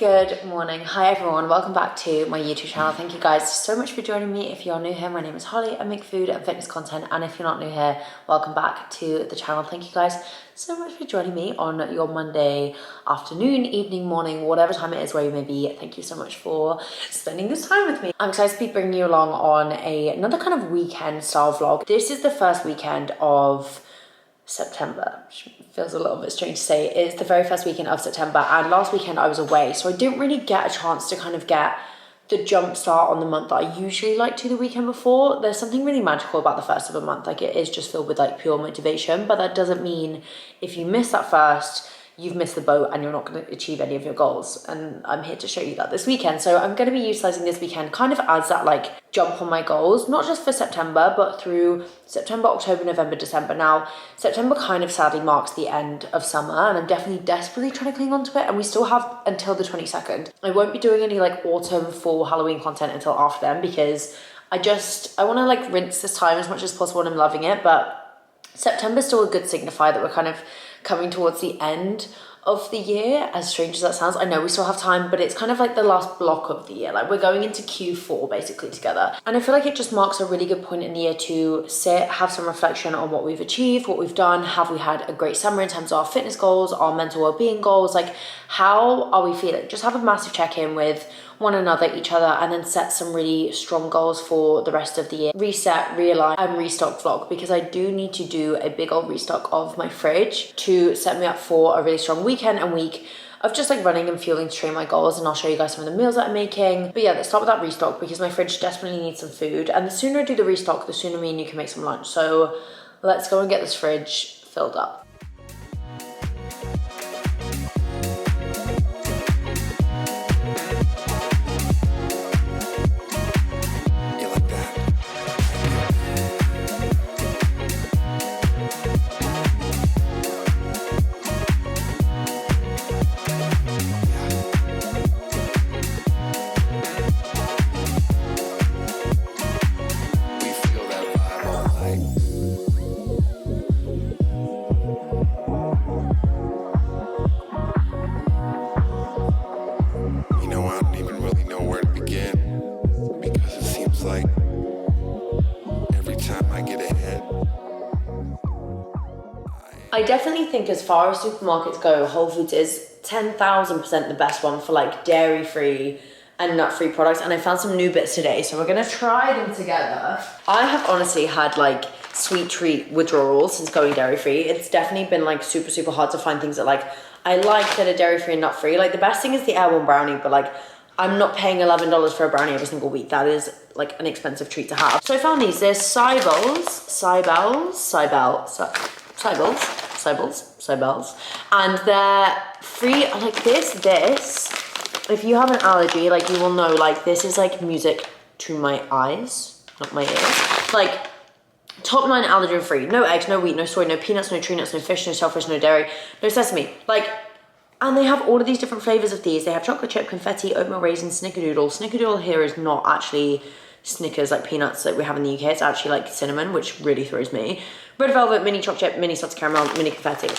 Good morning. Hi everyone, welcome back to my YouTube channel. Thank you guys so much for joining me. If you're new here, my name is Holly. I make food and fitness content, and if you're not new here, welcome back to the channel. Thank you guys so much for joining me on your Monday afternoon, evening, morning, whatever time it is where you may be. Thank you so much for spending this time with me. I'm excited to be bringing you along on another kind of weekend style vlog. This is the first weekend of September, which feels a little bit strange to say. It's the very first weekend of September, and last weekend I was away, so I didn't really get a chance to kind of get the jump start on the month that I usually like to the weekend before. There's something really magical about the first of a month. Like, it is just filled with like pure motivation, but that doesn't mean if you miss that first, you've missed the boat and you're not going to achieve any of your goals. And I'm here to show you that this weekend. So I'm going to be utilizing this weekend kind of as that like jump on my goals, not just for September, but through September, October, November, December. Now, September kind of sadly marks the end of summer, and I'm definitely desperately trying to cling on to it. And we still have until the 22nd. I won't be doing any like autumn, fall, Halloween content until after then, because I want to like rinse this time as much as possible, and I'm loving it. But September's still a good signifier that we're kind of coming towards the end of the year, as strange as that sounds. I know we still have time, but it's kind of like the last block of the year. Like, we're going into Q4 basically together. And I feel like it just marks a really good point in the year to sit, have some reflection on what we've achieved, what we've done. Have we had a great summer in terms of our fitness goals, our mental well-being goals? Like, how are we feeling? Just have a massive check-in with one another, each other, and then set some really strong goals for the rest of the year. Reset, realign, and restock vlog, because I do need to do a big old restock of my fridge to set me up for a really strong weekend and week of just like running and fueling to train my goals. And I'll show you guys some of the meals that I'm making. But yeah, let's start with that restock, because my fridge desperately needs some food, and the sooner I do the restock, the sooner me and you can make some lunch. So let's go and get this fridge filled up. I definitely think, as far as supermarkets go, Whole Foods is 10,000% the best one for like dairy-free and nut-free products. And I found some new bits today, so we're gonna try them together. I have honestly had like sweet treat withdrawals since going dairy-free. It's definitely been like super, super hard to find things that like I like that are dairy-free and nut-free. Like, the best thing is the airborne brownie, but like I'm not paying $11 for a brownie every single week. That is like an expensive treat to have. So I found these. There's Cybels, and they're free. Like this, if you have an allergy, like, you will know, like, this is like music to my eyes, not my ears. Like, top 9 allergen free. No eggs, no wheat, no soy, no peanuts, no tree nuts, no fish, no shellfish, no dairy, no sesame. Like, and they have all of these different flavors of these. They have chocolate chip, confetti, oatmeal raisin, snickerdoodle. Snickerdoodle here is not actually Snickers like peanuts that we have in the UK. It's actually like cinnamon, which really throws me. Red velvet, mini chocolate chip, mini salted caramel, mini confetti.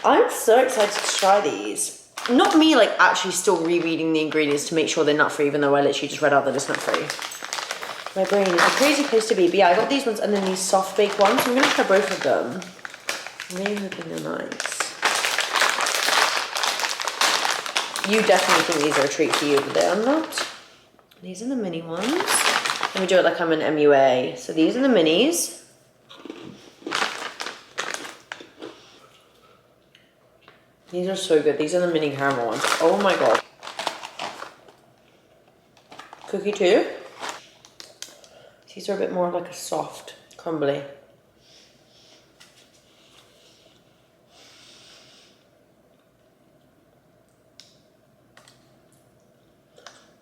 I'm so excited to try these. Not me like actually still rereading the ingredients to make sure they're nut free, even though I literally just read out that it's nut free. My brain is a crazy place to be. But yeah, I got these ones and then these soft baked ones. So I'm gonna try both of them. I'm really hoping they're nice. You definitely think these are a treat for you, but they are not. These are the mini ones. Let me do it like I'm an MUA. So these are the minis. These are so good. These are the mini caramel ones. Oh my god. Cookie too. These are a bit more like a soft, crumbly.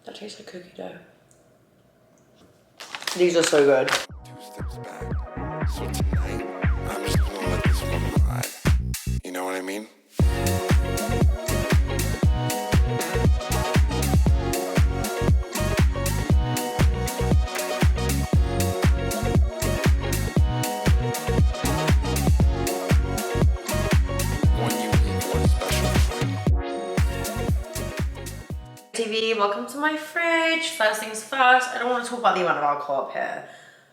That tastes like cookie dough. These are so good. 2 steps back. So tonight, I'm just gonna let this one ride. You know what I mean? TV, welcome to my fridge. First things first, I don't want to talk about the amount of alcohol up here.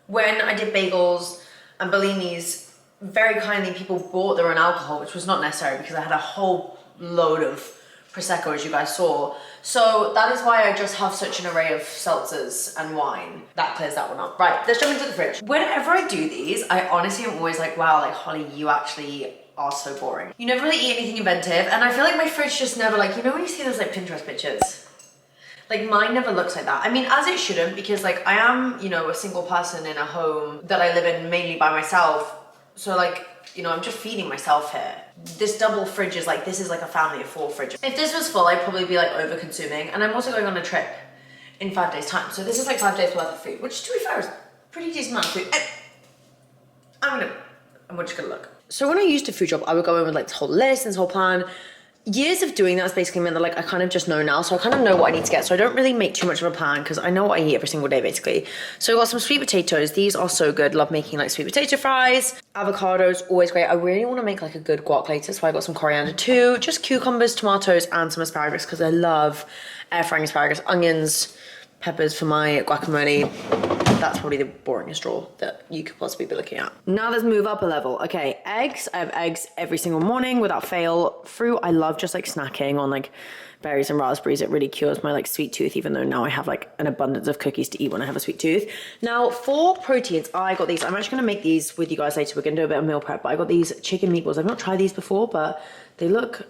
When I did bagels and bellinis, very kindly people bought their own alcohol, which was not necessary because I had a whole load of Prosecco, as you guys saw. So that is why I just have such an array of seltzers and wine. That clears that one up. Right, let's jump into the fridge. Whenever I do these, I honestly am always like, wow, like Holly, you actually are so boring. You never really eat anything inventive, and I feel like my fridge just never, like, you know when you see those like Pinterest pictures? Like mine never looks like that. I mean, as it shouldn't, because like I am, you know, a single person in a home that I live in mainly by myself. So like, you know, I'm just feeding myself here. This double fridge is like, this is like a family of 4 fridges. If this was full, I'd probably be like over consuming. And I'm also going on a trip in 5 days time. So this is like 5 days worth of food, which to be fair is a pretty decent amount of food. And we're just gonna look. So when I used to food shop, I would go in with like this whole list and this whole plan. Years of doing that has basically meant that like I kind of just know now, so I kind of know what I need to get. So I don't really make too much of a plan because I know what I eat every single day basically. So I got some sweet potatoes. These are so good. Love making like sweet potato fries. Avocados, always great. I really want to make like a good guac later, so I got some coriander too. Just cucumbers, tomatoes, and some asparagus because I love air frying asparagus. Onions, peppers for my guacamole. That's probably the boringest drawer that you could possibly be looking at. Now let's move up a level. Okay, eggs. I have eggs every single morning without fail. Fruit, I love just like snacking on like berries and raspberries. It really cures my like sweet tooth, even though now I have like an abundance of cookies to eat when I have a sweet tooth. Now for proteins, I got these. I'm actually gonna make these with you guys later. We're gonna do a bit of meal prep, but I got these chicken meatballs. I've not tried these before, but they look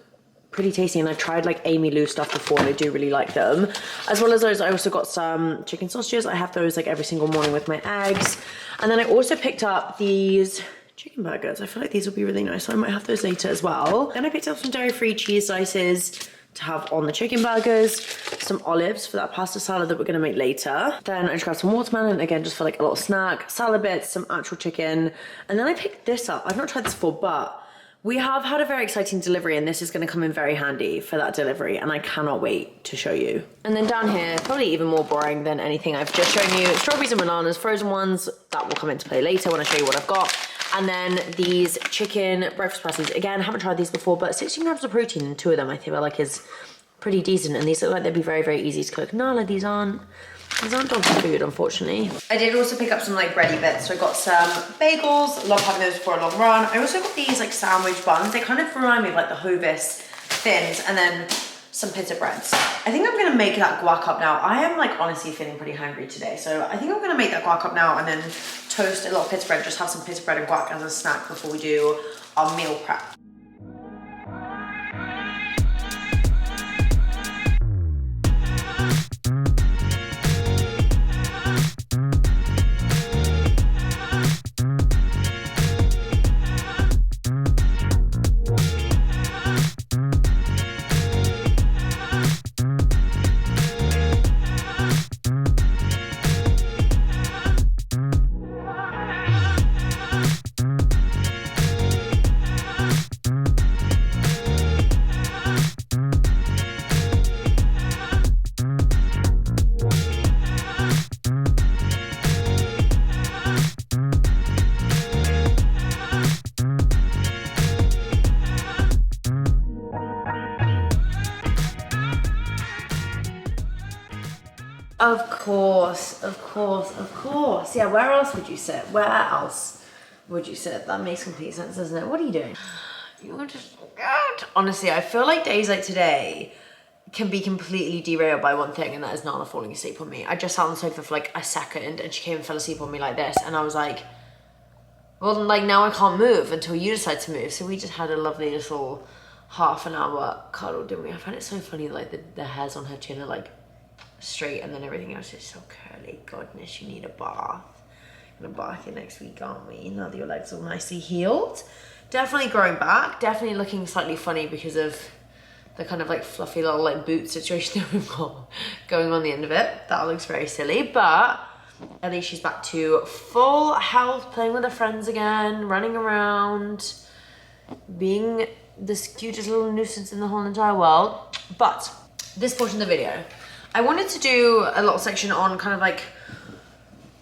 pretty tasty, and I've tried like Amy Lou stuff before and I do really like them. As well as those, I also got some chicken sausages. I have those like every single morning with my eggs. And then I also picked up these chicken burgers. I feel like these will be really nice, so I might have those later as well. Then I picked up some dairy-free cheese slices to have on the chicken burgers, some olives for that pasta salad that we're gonna make later. Then I just grabbed some watermelon, again, just for like a little snack, salad bits, some actual chicken. And then I picked this up. I've not tried this before, but we have had a very exciting delivery and this is going to come in very handy for that delivery, and I cannot wait to show you. And then down here, probably even more boring than anything I've just shown you, strawberries and bananas, frozen ones, that will come into play later when I show you what I've got. And then these chicken breakfast pasties, again, haven't tried these before, but 16 grams of protein in 2 of them I feel like is pretty decent, and these look like they'd be very, very easy to cook. No, like these aren't dog food, unfortunately. I did also pick up some like bready bits. So I got some bagels, love having those for a long run. I also got these like sandwich buns. They kind of remind me of like the Hovis thins, and then some pita breads. I think I'm gonna make that guac up now. I am like honestly feeling pretty hungry today. So I think I'm gonna make that guac up now and then toast a little pita bread, just have some pita bread and guac as a snack before we do our meal prep. Of course. Yeah, where else would you sit? Where else would you sit? That makes complete sense, doesn't it? What are you doing? You're just... Honestly, I feel like days like today can be completely derailed by one thing, and that is Nala falling asleep on me. I just sat on the sofa for like a second and she came and fell asleep on me like this, and I was like, well, like now I can't move until you decide to move. So we just had a lovely little half an hour cuddle, didn't we? I find it so funny, like the hairs on her chin are like straight and then everything else is so curly. Goodness, you need a bath. I'm gonna bath you next week, aren't we? Now that your legs are all nicely healed. Definitely growing back, definitely looking slightly funny because of the kind of like fluffy little like boot situation that we've got going on the end of it. That looks very silly, but at least she's back to full health, playing with her friends again, running around, being this cutest little nuisance in the whole entire world. But this portion of the video, I wanted to do a little section on kind of like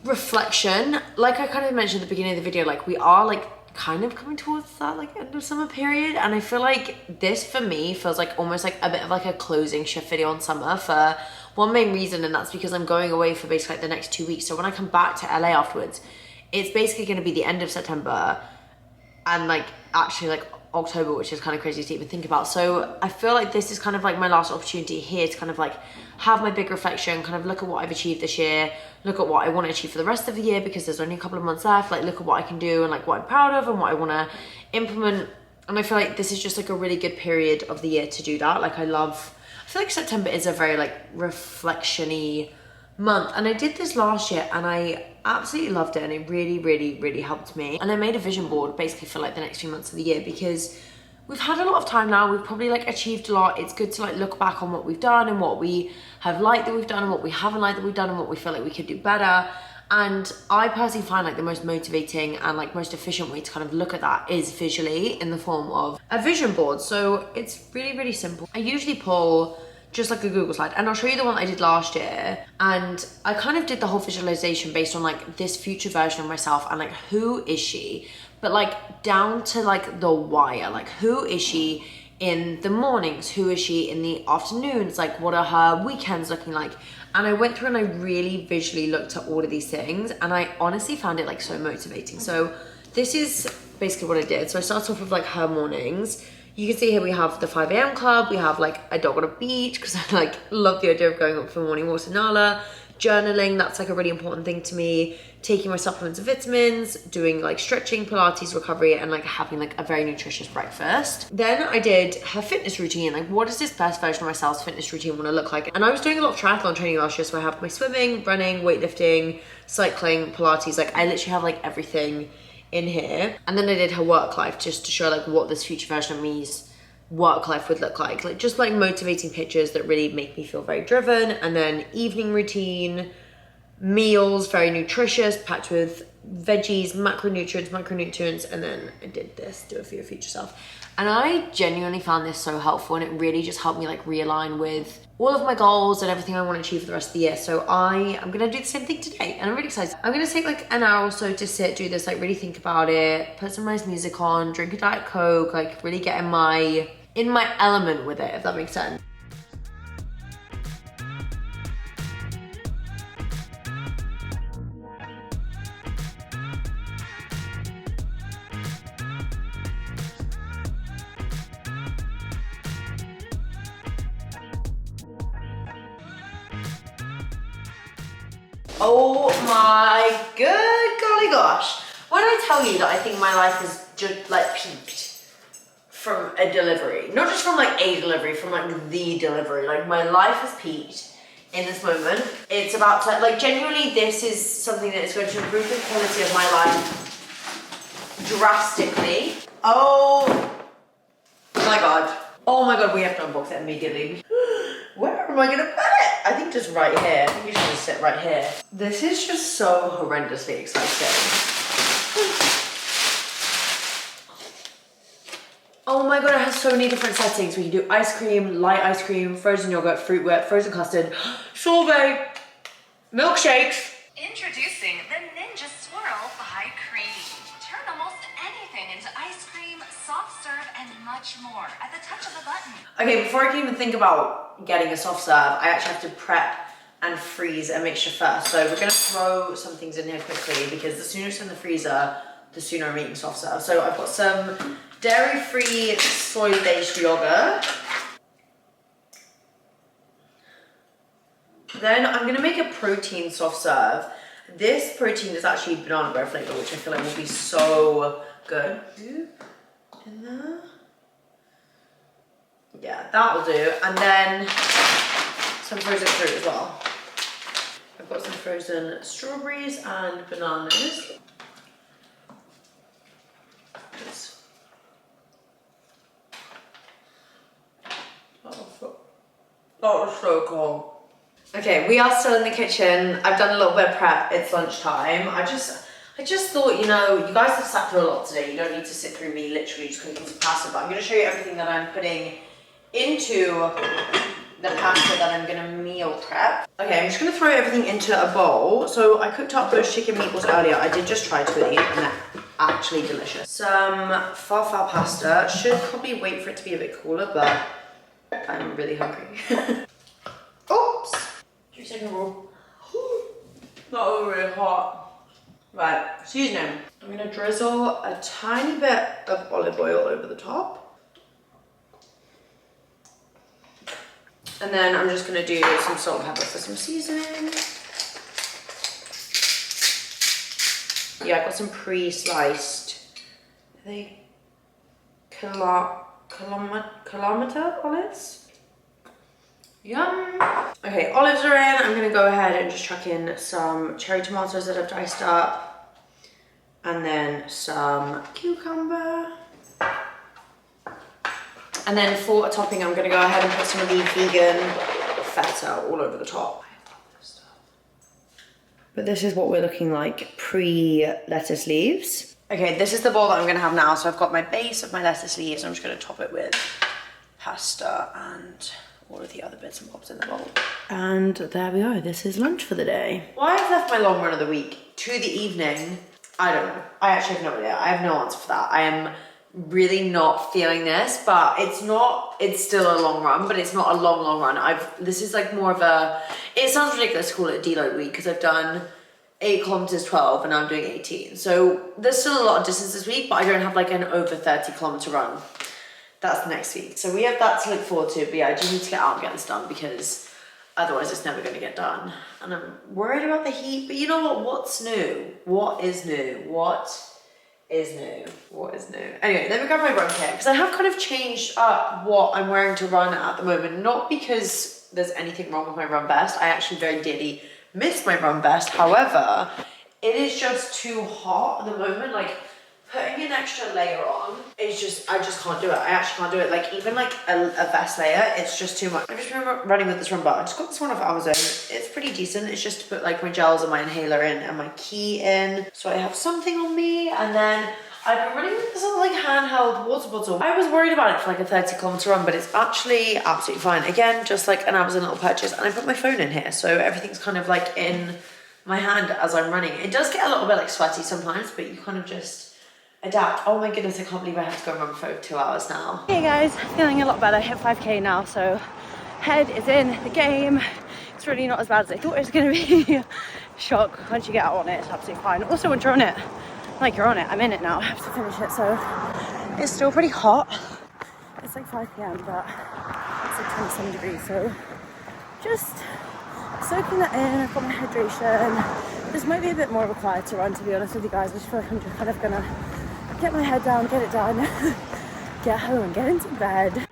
reflection. Like I kind of mentioned at the beginning of the video, like we are like kind of coming towards that like end of summer period, and I feel like this for me feels like almost like a bit of like a closing shift video on summer for one main reason, and that's because I'm going away for basically like the next 2 weeks. So when I come back to LA afterwards, it's basically going to be the end of September and like actually like October, which is kind of crazy to even think about. So I feel like this is kind of like my last opportunity here to kind of like have my big reflection, kind of look at what I've achieved this year, look at what I want to achieve for the rest of the year, because there's only a couple of months left, like look at what I can do and like what I'm proud of and what I want to implement. And I feel like this is just like a really good period of the year to do that. Like I feel like September is a very like reflection-y month, and I did this last year and I absolutely loved it, and it really, really, really helped me. And I made a vision board basically for like the next few months of the year, because we've had a lot of time now, we've probably like achieved a lot. It's good to like look back on what we've done and what we have liked that we've done and what we haven't liked that we've done and what we feel like we could do better. And I personally find like the most motivating and like most efficient way to kind of look at that is visually in the form of a vision board. So it's really, really simple. I usually pull just like a Google slide, and I'll show you the one I did last year, and I kind of did the whole visualization based on like this future version of myself and like who is she, but like down to like the wire, like who is she in the mornings, who is she in the afternoons, like what are her weekends looking like. And I went through and I really visually looked at all of these things, and I honestly found it like so motivating. So this is basically what I did. So I started off with like her mornings. You can see here we have the 5 a.m. club, we have like a dog on a beach, because I like love the idea of going up for morning walks in Nala, journaling, that's like a really important thing to me, taking my supplements and vitamins, doing like stretching, Pilates, recovery, and like having like a very nutritious breakfast. Then I did her fitness routine, like what does this best version of myself's fitness routine want to look like? And I was doing a lot of triathlon training last year, so I have my swimming, running, weightlifting, cycling, Pilates, like I literally have like everything in here. And then I did her work life, just to show like what this future version of me's work life would look like just like motivating pictures that really make me feel very driven. And then evening routine, meals, very nutritious, packed with veggies, macronutrients, and then I did this, do it for your future self. And I genuinely found this so helpful, and it really just helped me like realign with all of my goals and everything I want to achieve for the rest of the year. So I am gonna do the same thing today, and I'm really excited. I'm gonna take like an hour or so to sit, do this, like really think about it, put some nice music on, drink a Diet Coke, like really get in my element with it, if that makes sense. Oh my good golly gosh. When I tell you that I think my life has just like peaked from a delivery, not just from like a delivery, from like the delivery, like my life has peaked in this moment. It's about to, like genuinely this is something that is going to improve the quality of my life drastically. Oh my god, we have to unbox it immediately. Where am I gonna put it? I think just right here. I think it's gonna sit right here. This is just so horrendously exciting. Oh my god, it has so many different settings. We can do ice cream, light ice cream, frozen yogurt, fruit whip, frozen custard, sorbet, milkshakes. Introducing the Ninja Swirl by Cream. Turn almost anything into ice cream, soft serve, and much more at the touch of a button. Okay, before I can even think about getting a soft serve, I actually have to prep and freeze a mixture first. So we're gonna throw some things in here quickly, because the sooner it's in the freezer, the sooner I'm eating soft serve. So I've got some dairy-free soy-based yogurt. Then I'm gonna make a protein soft serve. This protein is actually banana bread flavor, which I feel like will be so good. In there. Yeah, that'll do. And then some frozen fruit as well. I've got some frozen strawberries and bananas. That was so cool. Okay, we are still in the kitchen. I've done a little bit of prep. It's lunchtime. I just thought, you know, you guys have sat through a lot today. You don't need to sit through me literally just cooking some pasta, but I'm going to show you everything that I'm putting into the pasta that I'm going to meal prep. Okay, I'm just going to throw everything into a bowl. So I cooked up those chicken meatballs earlier. I did just try to eat, and actually delicious. Some farfalle pasta. Should probably wait for it to be a bit cooler, but I'm really hungry. Oops! 3-second rule. Not really hot. Right, seasoning. I'm gonna drizzle a tiny bit of olive oil over the top. And then I'm just gonna do some salt and pepper for some seasoning. Yeah, I've got some pre-sliced, are they kilometer olives? Yum. Okay, olives are in. I'm gonna go ahead and just chuck in some cherry tomatoes that I've diced up. And then some cucumber. And then for a topping, I'm gonna go ahead and put some of the vegan feta all over the top. But this is what we're looking like pre-lettuce leaves. Okay, this is the bowl that I'm gonna have now. So I've got my base of my lettuce leaves. I'm just gonna top it with pasta and all of the other bits and bobs in the bowl. And there we are, this is lunch for the day. Why I've left my long run of the week to the evening, I don't know. I actually have no idea. I have no answer for that. I am really not feeling this, but it's still a long run, but it's not a long run. This is like more of a, it sounds ridiculous to call it a deload week because I've done 8 kilometers 12 and now I'm doing 18. So there's still a lot of distance this week, but I don't have like an over 30 kilometer run. That's next week. So we have that to look forward to, but yeah, I do need to get out and get this done because otherwise it's never gonna get done. And I'm worried about the heat, but you know what? What's new? What is new? What is new? What is new? Anyway, let me grab my run kit because I have kind of changed up what I'm wearing to run at the moment. Not because there's anything wrong with my run vest. I actually very dearly miss my run vest. However, it is just too hot at the moment. Like putting an extra layer on is just, I just can't do it. I actually can't do it. Like even like a vest layer, it's just too much. I just remember running with this run bar. I just got this one off Amazon. It's pretty decent. It's just to put like my gels and my inhaler in and my key in. So I have something on me. And then I've been running with this little like handheld water bottle. I was worried about it for like a 30 kilometer run, but it's actually absolutely fine. Again, just like an Amazon little purchase. And I put my phone in here. So everything's kind of like in my hand as I'm running. It does get a little bit like sweaty sometimes, but you kind of just adapt. Oh my goodness, I can't believe I have to go and run for 2 hours now. Hey guys, feeling a lot better. Hit 5k now, so head is in the game. It's really not as bad as I thought it was going to be. Shock, once you get out on it, it's absolutely fine. Also, once you're on it, like you're on it, I'm in it now, I have to finish it, so it's still pretty hot. It's like 5 p.m, but it's like 27 degrees, so just soaking that in. I've got my hydration. This might be a bit more of a quieter run, to be honest with you guys. I just feel like I'm just kind of gonna get my head down, get it done, get home and get into bed.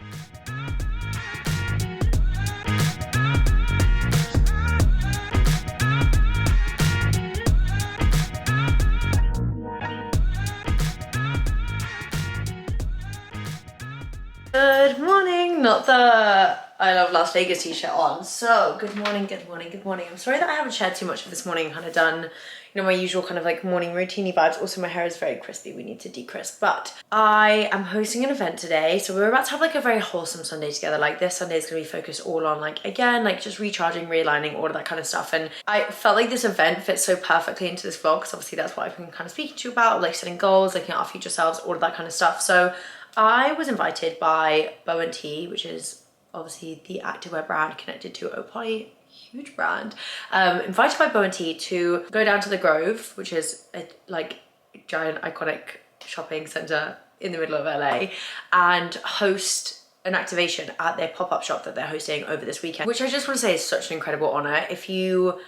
Good morning, not the I Love Las Vegas t-shirt on. So good morning, good morning, good morning. I'm sorry that I haven't shared too much of this morning. Kind of done, you know, my usual kind of like morning routine-y vibes. Also my hair is very crispy, we need to decrisp. But I am hosting an event today, so we're about to have like a very wholesome Sunday together. Like this Sunday is gonna be focused all on like, again, like just recharging, realigning, all of that kind of stuff. And I felt like this event fits so perfectly into this vlog because obviously that's what I've been kind of speaking to you about, like setting goals, looking at our future selves, all of that kind of stuff. So I was invited by Bowen Tea, which is obviously the activewear brand connected to Opoly, huge brand. Invited by Bowen Tea to go down to the Grove, which is a like giant iconic shopping center in the middle of LA, and host an activation at their pop-up shop that they're hosting over this weekend, which I just want to say is such an incredible honor. If you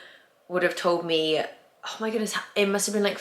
would have told me, oh my goodness, it must have been like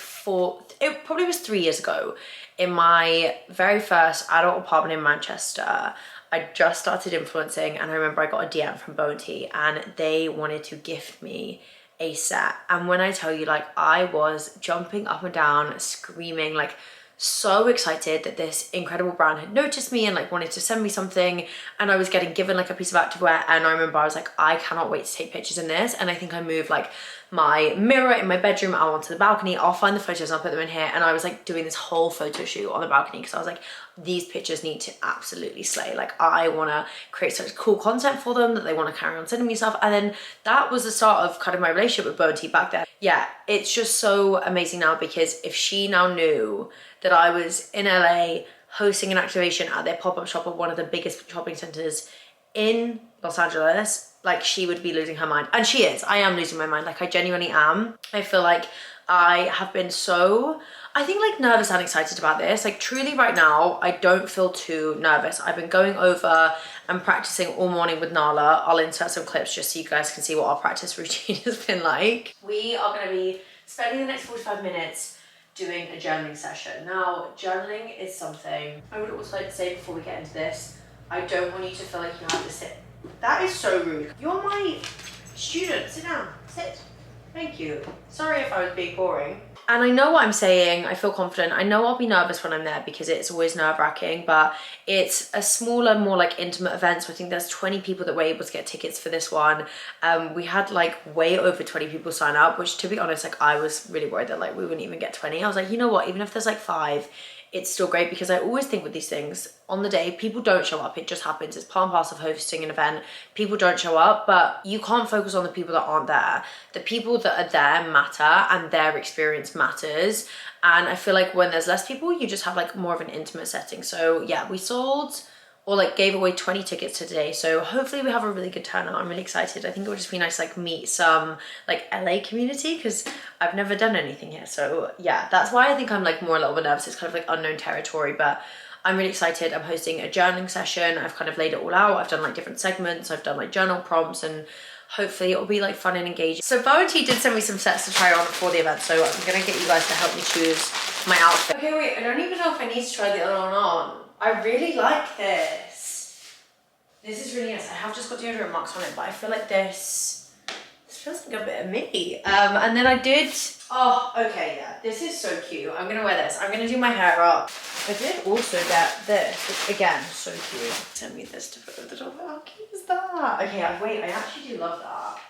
it probably was 3 years ago, in my very first adult apartment in Manchester, I just started influencing, and I remember I got a DM from Bowen Tea and they wanted to gift me a set. And when I tell you, like, I was jumping up and down, screaming, like so excited that this incredible brand had noticed me and like wanted to send me something, and I was getting given like a piece of activewear. And I remember I was like, I cannot wait to take pictures in this. And I think I moved like my mirror in my bedroom out onto the balcony. I'll find the photos, I'll put them in here. And I was like doing this whole photo shoot on the balcony because I was like, these pictures need to absolutely slay. Like I want to create such cool content for them that they want to carry on sending me stuff. And then that was the start of kind of my relationship with Bounty back then. Yeah, it's just so amazing now, because if she now knew that I was in LA hosting an activation at their pop-up shop at one of the biggest shopping centers in Los Angeles, like she would be losing her mind. And she is. I am losing my mind. Like I genuinely am. I feel like I have been so, I think like nervous and excited about this. Like truly right now, I don't feel too nervous. I've been going over and practicing all morning with Nala. I'll insert some clips just so you guys can see what our practice routine has been like. We are going to be spending the next 45 minutes doing a journaling session. Now, journaling is something I would also like to say before we get into this. I don't want you to feel like you have to sit. That is so rude. You're my student. Sit down. Sit. Thank you. Sorry if I was being boring. And I know what I'm saying. I feel confident. I know I'll be nervous when I'm there because it's always nerve-wracking, but it's a smaller, more like intimate event. So I think there's 20 people that were able to get tickets for this one. We had like way over 20 people sign up, which to be honest, like I was really worried that like we wouldn't even get 20. I was like, you know what, even if there's like 5, it's still great, because I always think with these things, on the day, people don't show up. It just happens. It's part and parcel of hosting an event. People don't show up, but you can't focus on the people that aren't there. The people that are there matter, and their experience matters. And I feel like when there's less people, you just have like more of an intimate setting. So yeah, we sold or like gave away 20 tickets today. So hopefully we have a really good turnout. I'm really excited. I think it would just be nice to like meet some like LA community, because I've never done anything here. So yeah, that's why I think I'm like more a little bit nervous. It's kind of like unknown territory, but I'm really excited. I'm hosting a journaling session. I've kind of laid it all out. I've done like different segments. I've done like journal prompts, and hopefully it'll be like fun and engaging. So Bounty did send me some sets to try on for the event. So I'm gonna get you guys to help me choose my outfit. Okay, wait, I don't even know if I need to try the other one on. I really like this. This is really nice. I have just got deodorant marks on it, but I feel like this feels like a bit of me. And then I did, oh, okay, yeah, this is so cute. I'm gonna wear this. I'm gonna do my hair up. I did also get this, which again, so cute. Send me this to put at the top. How cute is that? Okay, wait, I actually do love that.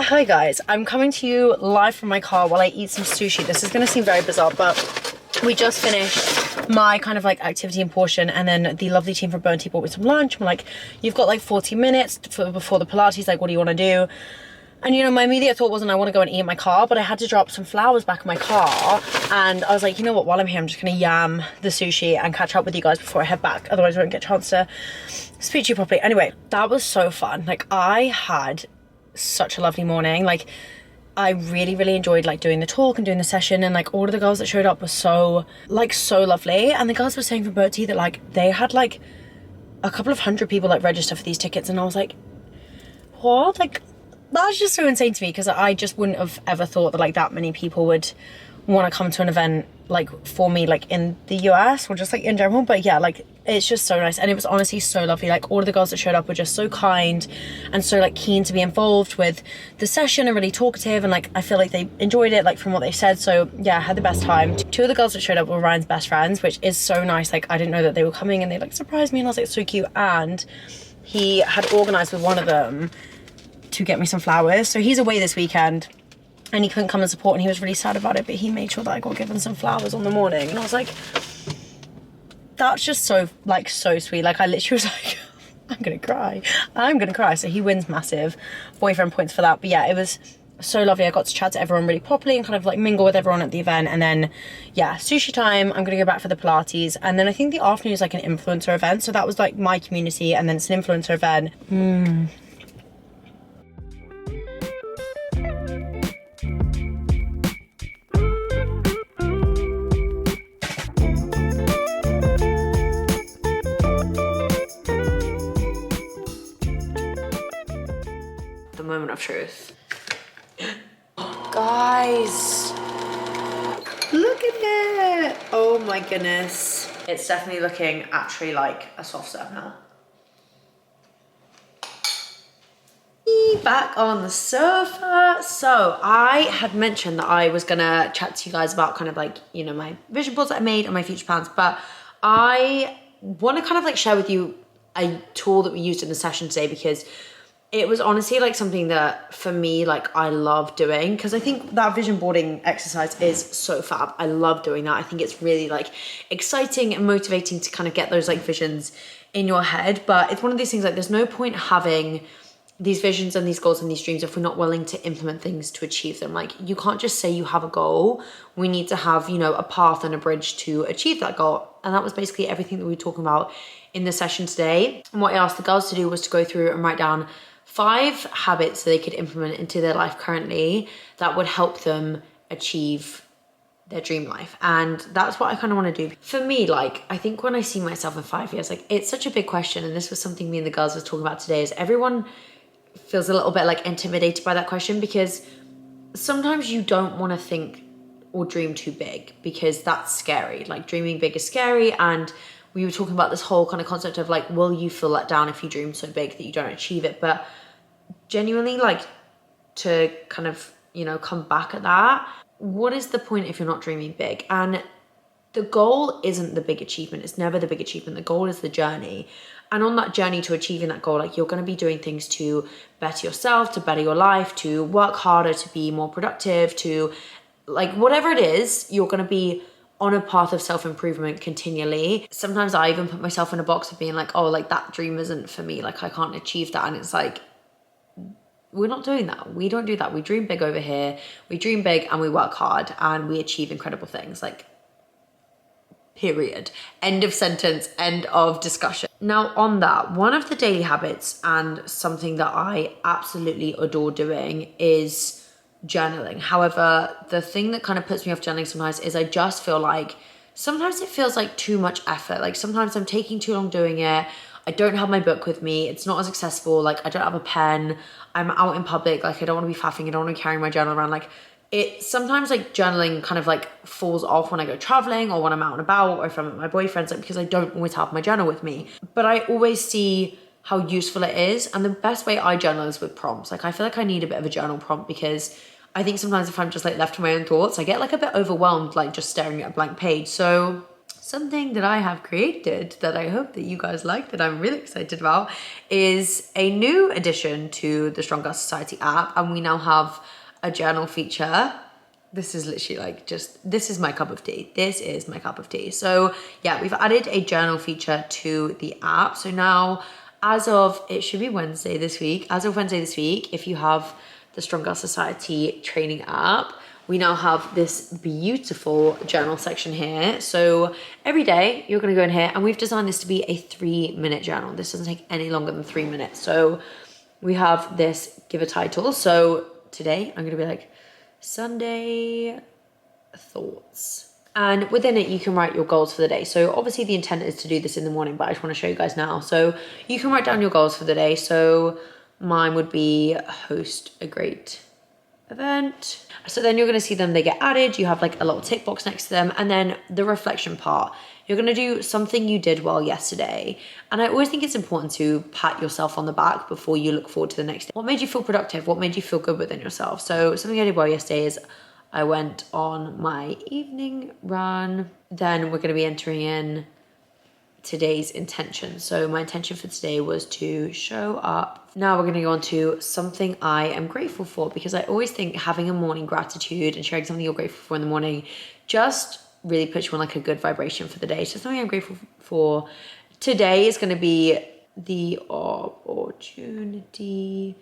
Hi guys, I'm coming to you live from my car while I eat some sushi. This is going to seem very bizarre, but we just finished my kind of like activity and portion, and then the lovely team from Bounty bought me some lunch. I'm like, you've got like 40 minutes before the Pilates, like what do you want to do? And you know, my immediate thought wasn't I want to go and eat in my car, but I had to drop some flowers back in my car, and I was like, you know what, while I'm here I'm just going to yam the sushi and catch up with you guys before I head back, otherwise I won't get a chance to speak to you properly. Anyway, that was so fun. Like I had such a lovely morning. Like I really enjoyed like doing the talk and doing the session, and like all of the girls that showed up were so lovely. And the girls were saying from Bounty that like they had like a couple of hundred people like register for these tickets, and I was like, what? Like that's just so insane to me, because I just wouldn't have ever thought that like that many people would want to come to an event like for me, like in the US or just like in general. But yeah, like it's just so nice, and it was honestly so lovely. Like all of the girls that showed up were just so kind and so like keen to be involved with the session and really talkative, and like I feel like they enjoyed it, like from what they said. So yeah, I had the best time. 2 of the girls that showed up were Ryan's best friends, which is so nice. Like I didn't know that they were coming, and they like surprised me, and I was like, so cute. And he had organized with one of them to get me some flowers. So he's away this weekend and he couldn't come and support, and he was really sad about it, but he made sure that I got given some flowers on the morning, and I was like, that's just so like so sweet. Like I literally was like, I'm gonna cry. So he wins massive boyfriend points for that. But yeah, it was so lovely. I got to chat to everyone really properly and kind of like mingle with everyone at the event. And then yeah, sushi time, I'm gonna go back for the Pilates, and then I think the afternoon is like an influencer event, so that was like my community, and then it's an influencer event. moment of truth. Guys, look at it. Oh my goodness. It's definitely looking actually like a soft serve now. Back on the sofa. So I had mentioned that I was gonna chat to you guys about kind of like, you know, my vision boards that I made and my future plans, but I want to kind of like share with you a tool that we used in the session today, because it was honestly like something that for me, like I love doing, because I think that vision boarding exercise is so fab. I love doing that. I think it's really like exciting and motivating to kind of get those like visions in your head. But it's one of these things, like there's no point having these visions and these goals and these dreams if we're not willing to implement things to achieve them. Like you can't just say you have a goal. We need to have, you know, a path and a bridge to achieve that goal. And that was basically everything that we were talking about in the session today. And what I asked the girls to do was to go through and write down 5 habits that they could implement into their life currently that would help them achieve their dream life. And that's what I kind of want to do. For me, like, I think when I see myself in 5 years, like it's such a big question. And this was something me and the girls were talking about today, is everyone feels a little bit like intimidated by that question, because sometimes you don't want to think or dream too big, because that's scary. Like dreaming big is scary. And we were talking about this whole kind of concept of like, will you feel let down if you dream so big that you don't achieve it? But genuinely, like, to kind of, you know, come back at that, what is the point if you're not dreaming big? And the goal isn't the big achievement. It's never the big achievement. The goal is the journey. And on that journey to achieving that goal, like you're going to be doing things to better yourself, to better your life, to work harder, to be more productive, to like whatever it is, you're going to be on a path of self-improvement continually. Sometimes I even put myself in a box of being like, oh, like that dream isn't for me. Like I can't achieve that. And it's like, we're not doing that. We don't do that. We dream big over here. We dream big and we work hard and we achieve incredible things. Like, period. End of sentence, end of discussion. Now on that, one of the daily habits and something that I absolutely adore doing is journaling. However, the thing that kind of puts me off journaling sometimes is I just feel like sometimes it feels like too much effort. Like sometimes I'm taking too long doing it. I don't have my book with me. It's not as accessible. Like I don't have a pen. I'm out in public. Like I don't want to be faffing. I don't want to be carrying my journal around. Like it sometimes like journaling kind of like falls off when I go traveling or when I'm out and about or if I'm at my boyfriend's, like because I don't always have my journal with me. But I always see how useful it is. And the best way I journal is with prompts. Like I feel like I need a bit of a journal prompt, because I think sometimes if I'm just like left to my own thoughts, I get like a bit overwhelmed, like just staring at a blank page. So something that I have created that I hope that you guys like, that I'm really excited about, is a new addition to the Stronger Society app. And we now have a journal feature. This is literally like this is my cup of tea. This is my cup of tea. So yeah, we've added a journal feature to the app. So now as of, it should be Wednesday this week. As of Wednesday this week, if you have the Stronger Society training app, we now have this beautiful journal section here. So every day you're gonna go in here, and we've designed this to be a 3-minute journal. This doesn't take any longer than 3 minutes. So we have this, give a title. So today I'm gonna be like Sunday thoughts. And within it, you can write your goals for the day. So obviously the intent is to do this in the morning, but I just wanna show you guys now. So you can write down your goals for the day. So mine would be host a great event. So then you're going to see them, they get added. You have like a little tick box next to them. And then the reflection part, you're going to do something you did well yesterday. And I always think it's important to pat yourself on the back before you look forward to the next day. What made you feel productive? What made you feel good within yourself? So something I did well yesterday is I went on my evening run. Then we're going to be entering in today's intention. So my intention for today was to show up. Now we're going to go on to something I am grateful for, because I always think having a morning gratitude and sharing something you're grateful for in the morning just really puts you on like a good vibration for the day. So something I'm grateful for today is going to be the opportunity.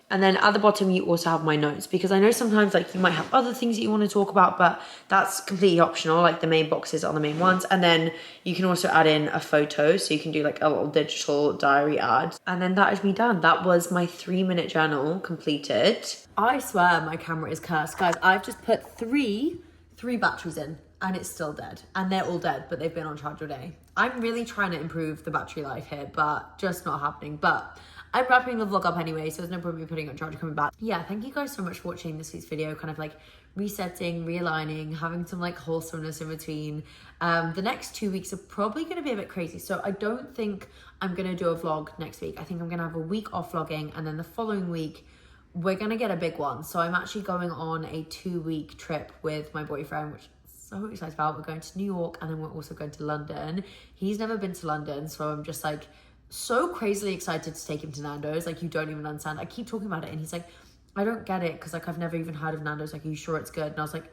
And then at the bottom you also have my notes, because I know sometimes like you might have other things that you want to talk about, but that's completely optional. Like the main boxes are the main ones, and then you can also add in a photo, so you can do like a little digital diary ad. And then that is me done. That was my 3-minute journal completed. I swear my camera is cursed, guys. I've just put three batteries in and it's still dead, and they're all dead, but they've been on charge all day. I'm really trying to improve the battery life here, but just not happening. But I'm wrapping the vlog up anyway, so there's no problem me putting it on charge and coming back. Yeah, thank you guys so much for watching this week's video, kind of like resetting, realigning, having some like wholesomeness in between. The next 2 weeks are probably going to be a bit crazy, so I don't think I'm going to do a vlog next week. I think I'm going to have a week off vlogging, and then the following week we're going to get a big one. So I'm actually going on a 2-week trip with my boyfriend, which I'm so excited about. We're going to New York, and then we're also going to London. He's never been to London, so I'm just like so crazily excited to take him to Nando's. Like, you don't even understand. I keep talking about it and he's like, I don't get it, because like I've never even heard of Nando's. Like, are you sure it's good? And I was like,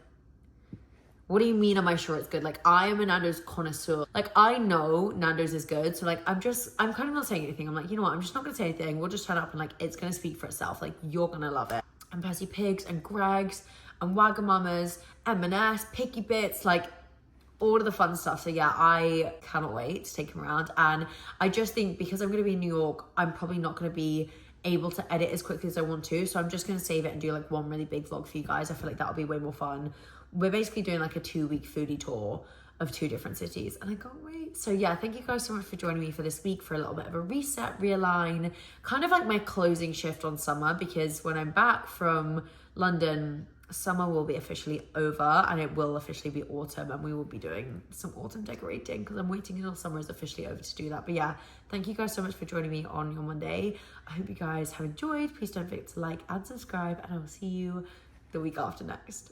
what do you mean am I sure it's good? Like, I am a Nando's connoisseur. Like, I know Nando's is good, so like I'm kind of not saying anything. I'm like, you know what, I'm just not gonna say anything. We'll just turn up and like it's gonna speak for itself. Like, you're gonna love it. And Percy Pigs and Greg's and Wagamama's, M&S, Picky Bits, like all of the fun stuff. So yeah, I cannot wait to take him around. And I just think because I'm going to be in New York, I'm probably not going to be able to edit as quickly as I want to. So I'm just going to save it and do like one really big vlog for you guys. I feel like that'll be way more fun. We're basically doing like a 2-week foodie tour of 2 different cities, and I can't wait. So yeah, thank you guys so much for joining me for this week for a little bit of a reset, realign, kind of like my closing shift on summer, because when I'm back from London, summer will be officially over and it will officially be autumn, and we will be doing some autumn decorating because I'm waiting until summer is officially over to do that. But yeah, thank you guys so much for joining me on your Monday. I hope you guys have enjoyed. Please don't forget to like and subscribe, and I will see you the week after next.